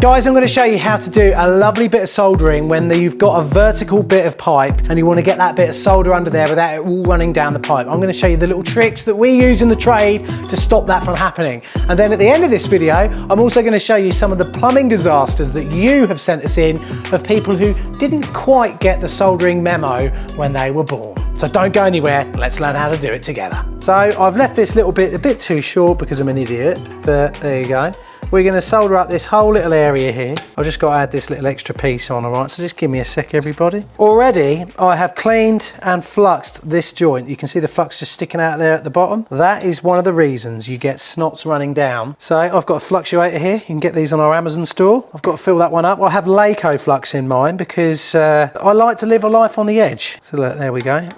Guys, I'm going to show you how to do a lovely bit of soldering when you've got a vertical bit of pipe and you want to get that bit of solder under there without it all running down the pipe. I'm going to show you the little tricks that we use in the trade to stop that from happening. And then at the end of this video, I'm also going to show you some of the plumbing disasters that you have sent us in of people who didn't quite get the soldering memo when they were born. So don't go anywhere, let's learn how to do it together. So I've left this little bit a bit too short because I'm an idiot, but there you go. We're going to solder up this whole little area here. I've just got to add this little extra piece on, all right? So just give me a sec, everybody. Already, I have cleaned and fluxed this joint. You can see the flux just sticking out there at the bottom. That is one of the reasons you get snots running down. So I've got a fluctuator here. You can get these on our Amazon store. I've got to fill that one up. I have Laco flux in mine because I like to live a life on the edge. So look, there we go.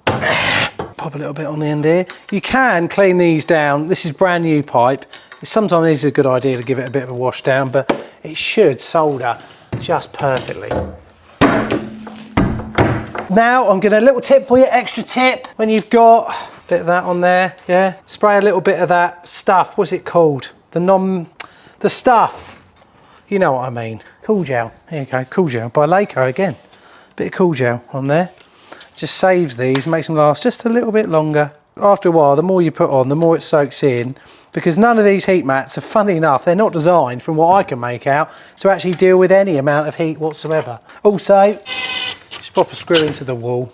Pop a little bit on the end here. You can clean these down. This is brand new pipe. Sometimes it is a good idea to give it a bit of a wash down, but it should solder just perfectly. Now I'm gonna, a little tip for you, extra tip. When you've got a bit of that on there, yeah, spray a little bit of that stuff. What's it called? The stuff. You know what I mean. Cool gel. Here you go, cool gel by Laco again. Bit of cool gel on there. Just saves these, makes them last just a little bit longer. After a while, the more you put on, the more it soaks in, because none of these heat mats are, funny enough, they're not designed, from what I can make out, to actually deal with any amount of heat whatsoever. Also, just pop a screw into the wall.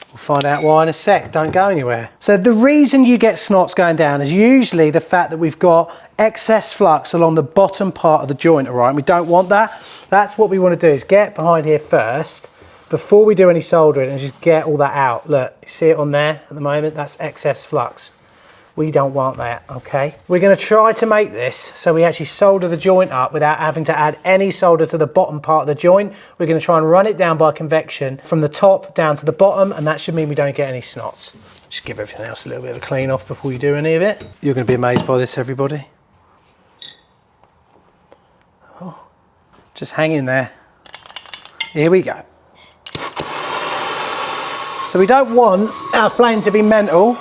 We'll find out why in a sec, don't go anywhere. So the reason you get snots going down is usually the fact that we've got excess flux along the bottom part of the joint, all right? And we don't want that. That's what we want to do, is get behind here first, before we do any soldering, and just get all that out. Look, you see it on there at the moment? That's excess flux. We don't want that, okay? We're gonna try to make this so we actually solder the joint up without having to add any solder to the bottom part of the joint. We're gonna try and run it down by convection from the top down to the bottom, and that should mean we don't get any snots. Just give everything else a little bit of a clean off before you do any of it. You're gonna be amazed by this, everybody. Oh, just hang in there. Here we go. So we don't want our flame to be mental.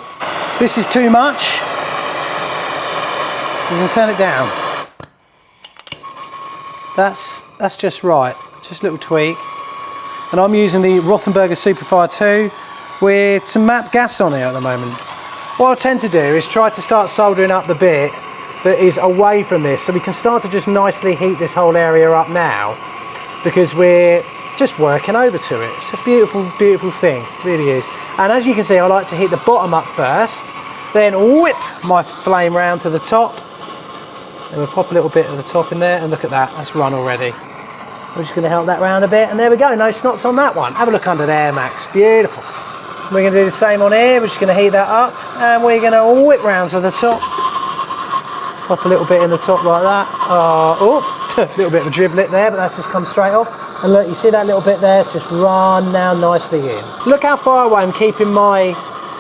This is too much. We can turn it down. That's just right. Just a little tweak. And I'm using the Rothenberger Superfire 2 with some MAP gas on here at the moment. What I tend to do is try to start soldering up the bit that is away from this, so we can start to just nicely heat this whole area up now, because we're just working over to it. It's a beautiful, beautiful thing, it really is. And as you can see, I like to heat the bottom up first, then whip my flame round to the top, and we'll pop a little bit of the top in there, and look at that, that's run already. We're just gonna help that round a bit, and there we go, no snots on that one. Have a look under there, Max, beautiful. We're gonna do the same on here, we're just gonna heat that up, and we're gonna whip round to the top. Pop a little bit in the top like that. Oh, a little bit of a driblet there, but that's just come straight off. And look, you see that little bit there? It's just run now nicely in. Look how far away I'm keeping my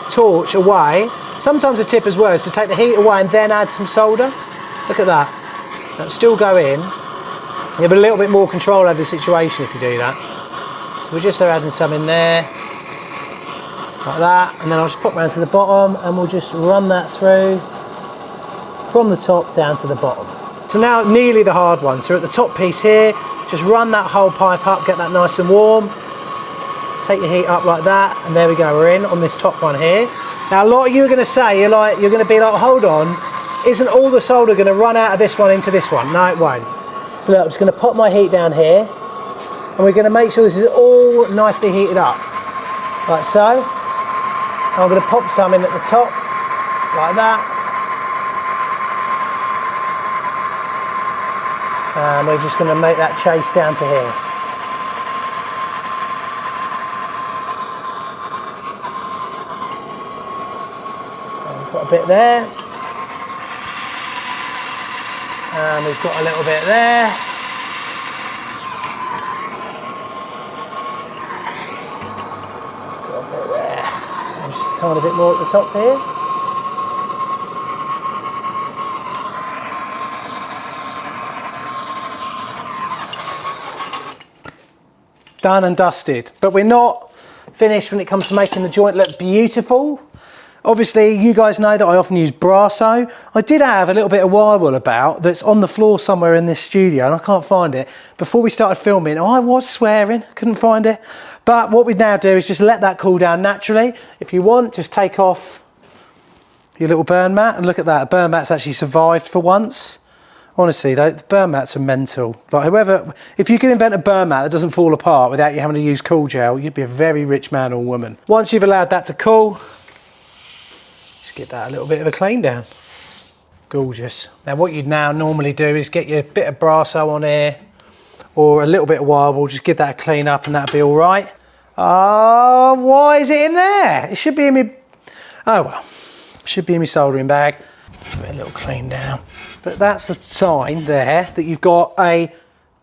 torch away. Sometimes a tip as well is to take the heat away and then add some solder. Look at that. That'll still go in. You have a little bit more control over the situation if you do that. So we're just adding some in there, like that. And then I'll just pop round to the bottom and we'll just run that through from the top down to the bottom. So now nearly the hard one. So at the top piece here, just run that whole pipe up, get that nice and warm. Take your heat up like that, and there we go, we're in on this top one here. Now a lot of you are gonna say, you're gonna be like, hold on, isn't all the solder gonna run out of this one into this one? No, it won't. So look, I'm just gonna pop my heat down here, and we're gonna make sure this is all nicely heated up. Like so. And I'm gonna pop some in at the top, like that. And we're just going to make that chase down to here. And we've got a bit there. And we've got a little bit there. Got a bit there. And just a tiny bit more at the top here. Done and dusted, but we're not finished when it comes to making the joint look beautiful. Obviously, you guys know that I often use Brasso. I did have a little bit of wire about that's on the floor somewhere in this studio and I can't find it. Before we started filming, I was swearing, couldn't find it. But what we now do is just let that cool down naturally. If you want, just take off your little burn mat and look at that. The burn mat's actually survived for once. Honestly, though, the burn mats are mental. Like whoever, if you can invent a burn mat that doesn't fall apart without you having to use cool gel, you'd be a very rich man or woman. Once you've allowed that to cool, get that a little bit of a clean down. Gorgeous. Now what you'd now normally do is get your bit of Brasso on here or a little bit of wire wool, just give that a clean up and that'll be all right. Oh, why is it in there? It should be in me, oh well, it should be in my soldering bag. Give it a little clean down. But that's the sign there that you've got a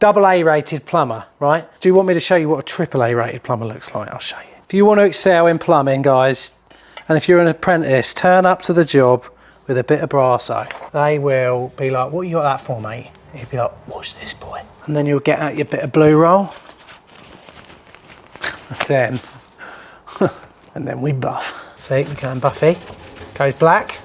AA rated plumber, right? Do you want me to show you what a AAA rated plumber looks like? I'll show you. If you want to excel in plumbing, guys, and if you're an apprentice, turn up to the job with a bit of Brasso. They will be like, what you got that for, mate? You'll be like, watch this, boy. And then you'll get out your bit of blue roll. and then we buff. See, we're going buffy. Goes black.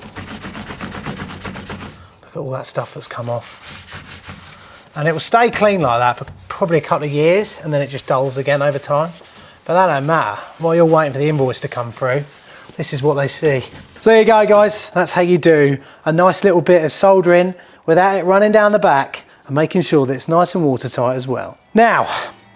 Look at all that stuff that's come off. And it will stay clean like that for probably a couple of years, and then it just dulls again over time. But that don't matter. While you're waiting for the invoice to come through, this is what they see. So there you go, guys. That's how you do a nice little bit of soldering without it running down the back and making sure that it's nice and watertight as well. Now,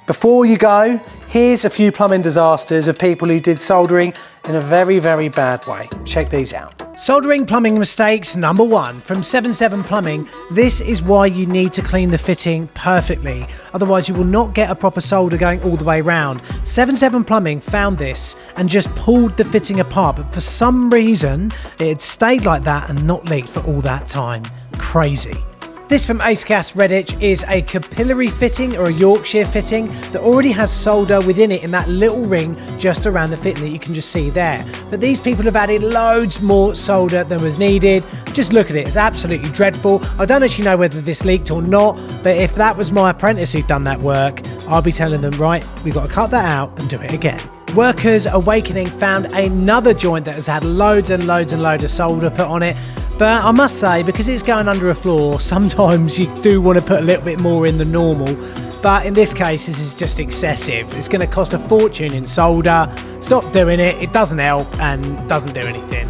before you go, here's a few plumbing disasters of people who did soldering in a very, very bad way. Check these out. Soldering plumbing mistakes number 1 from 77 Plumbing. This is why you need to clean the fitting perfectly. Otherwise you will not get a proper solder going all the way around. 77 Plumbing found this and just pulled the fitting apart, but for some reason it had stayed like that and not leaked for all that time. Crazy. This from Acecast Redditch is a capillary fitting or a Yorkshire fitting that already has solder within it in that little ring just around the fitting that you can just see there. But these people have added loads more solder than was needed. Just look at it, it's absolutely dreadful. I don't actually know whether this leaked or not, but if that was my apprentice who'd done that work, I'll be telling them, right, we've got to cut that out and do it again. Workers Awakening found another joint that has had loads and loads and loads of solder put on it. But I must say, because it's going under a floor, sometimes you do want to put a little bit more in than normal. But in this case, this is just excessive. It's going to cost a fortune in solder. Stop doing it. It doesn't help and doesn't do anything.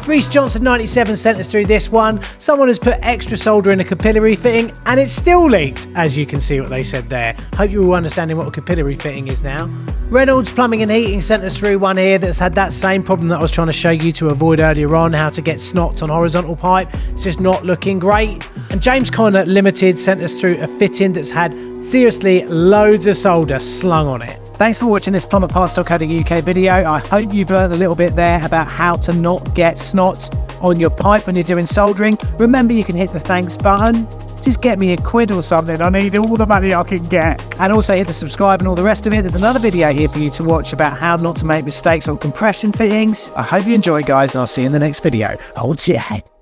Reese Johnson 97 sent us through this one. Someone has put extra solder in a capillary fitting and it still leaked, as you can see what they said there. Hope you're all understanding what a capillary fitting is now. Reynolds Plumbing and Heating sent us through one here that's had that same problem that I was trying to show you to avoid earlier on, how to get snots on horizontal pipe. It's just not looking great. And James Conner Limited sent us through a fitting that's had seriously loads of solder slung on it. Thanks for watching this plumberparts.co.uk video. I hope you've learned a little bit there about how to not get snots on your pipe when you're doing soldering. Remember, you can hit the thanks button. Just get me £1 or something. I need all the money I can get. And also hit the subscribe and all the rest of it. There's another video here for you to watch about how not to make mistakes on compression fittings. I hope you enjoy, guys, and I'll see you in the next video. Hold your head.